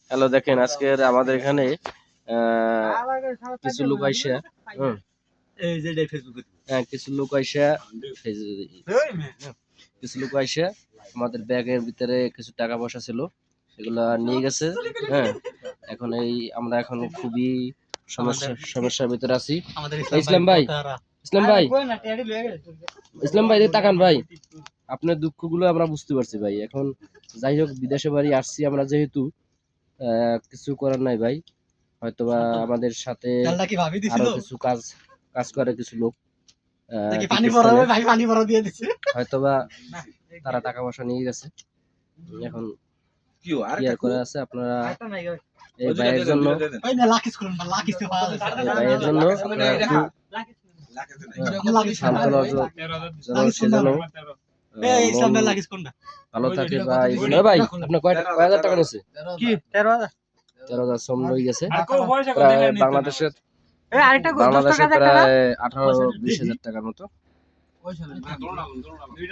Hello, দেখেন আজকের আমাদের এখানে কিছু লোক আইসা কিছু লোক আইসা আমাদের ব্যাগের ভিতরে কিছু টাকা পয়সা ছিল, এগুলা নিয়ে গেছে। হ্যাঁ, এখন আমরা এখন খুবই সমস্যার ভিতরে আছি। ইসলাম ভাই, তাকান ভাই, আপনার দুঃখগুলো আমরা বুঝতে পারছি ভাই। এখন যাই হোক, বিদেশে বাড়ি আসছি আমরা, যেহেতু কিছু করার নাই ভাই। হয়তোবা আমাদের সাথে আরো কিছু কাজ করে কিছু লোক, হয়তোবা তারা টাকা পয়সা নিয়ে গেছে। এখন কি আর করে আছে, আপনারা এই ভাইয়ের জন্য ভালো থাকে ভাই। ভাই আপনার কয় হাজার টাকা নিয়েছে? 13,000 শ্রম লই গেছে। বাংলাদেশের প্রায় 18-20 হাজার টাকার মতো।